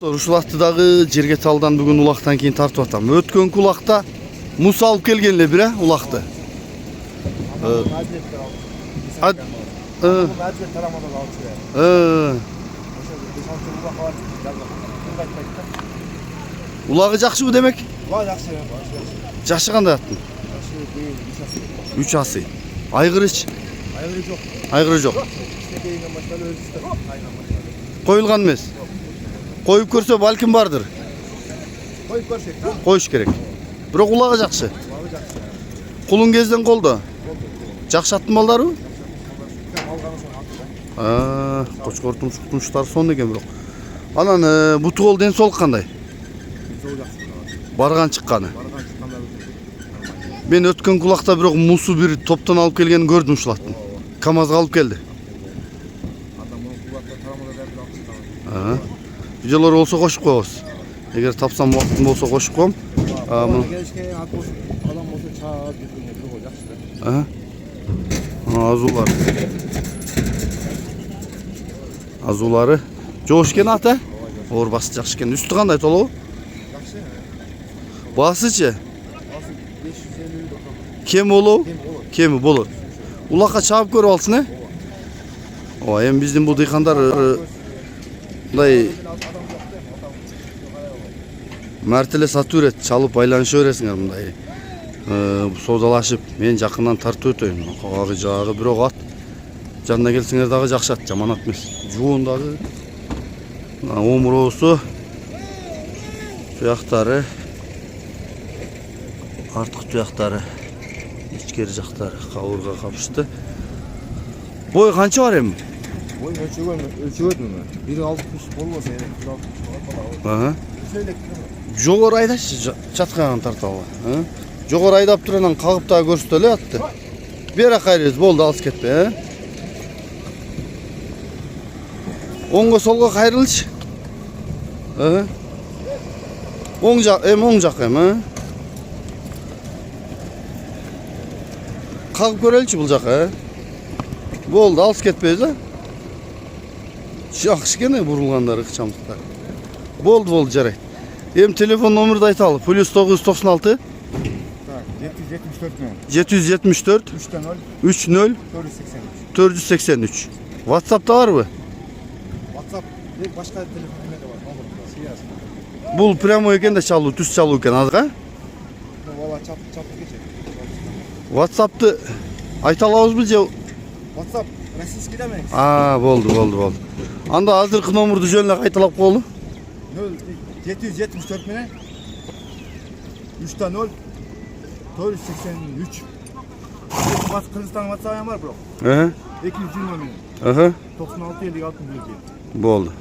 Ушулактыдагы жерге талдан бүгүн улактан кийин тартып атам. Өткөнкү улакта мус алып келген эле бир улакты. Улагы жакшыбы демек? Жакшы. Жакшы кандай аттын? 3 асы. Айгырыч? Айгыры жок. Коюлган эмес. Коюп көрсө балким бардыр. Коюп көрсөк, Коюш керек. Бирок улагы жакшы. Кулун кезден колдо. Жакшы аттын балдарбы? Кочкор тумуштар сонун экен бирок. Анан буту кол ден соолук кандай? Барган чыкканы. Мен өткөн кулакта бирок мусу бир топтон алып келгенин көрдүм ушулаттын. КамАЗга алып келди. Видеолор болсо кошуп коебуз. Эгер тапсам убактым болсо кошуп коем. Адам болсо чаап жүргөнгө бирөө жакшы да. Азуулар. Азуулары жоош экен ата. Оор басы жакшы экен. Үстү кандай толобу? Жакшы. Басычы? Басы 550 Кем болобу? Кеми болот. Улакка чаап көрүп алсын, э? Ооба, эми биздин бул дыйкандар мындай мартеле сатуу берет, чалып айланышып бересиңер мындай. Соодалашып, мен жакындан тартып өтөйм. Ага жагы бирок ат. Жанына келсеңер дагы жакшы ат, жаман ат эмес. Жуун дагы. Омуроосу, туяктары, артык туяктары, ичкери жактары кабырга капышты. Бой канча бар эми? Бой өлчөгөдүм. 1.60 болбосо, 1.60 болот. Жогору айдачы, чаткаган тартабы. Жогору айдап туруп анан кагып да көрсөтө эле атты. Бери кайрыбыз, болду, алыс кетпе, Оңго солго кайрылчы. Оң жак, оң жак Кагып көрөлчү бул жака, Болду, алыс кетпейбиз, Жакшы экен бурулгандары ыкчамдыктар. Болду, жарайт. Эми телефон номерду айталы. +996 774 30 483. WhatsApp'ta барбы? WhatsApp башка телефон менде бар. Бул прямой экен да чалуу, түз чалуу экен азга. Бала чап кечет. WhatsApp'ты айта алабызбы же? WhatsApp российский да мен. Болду. Анда азыркы номерду жөн эле кайталап коелу. 774 менен 3.0 483. Кыргызстан WhatsApp бар бирок. 220 менен. 96 56 Болду.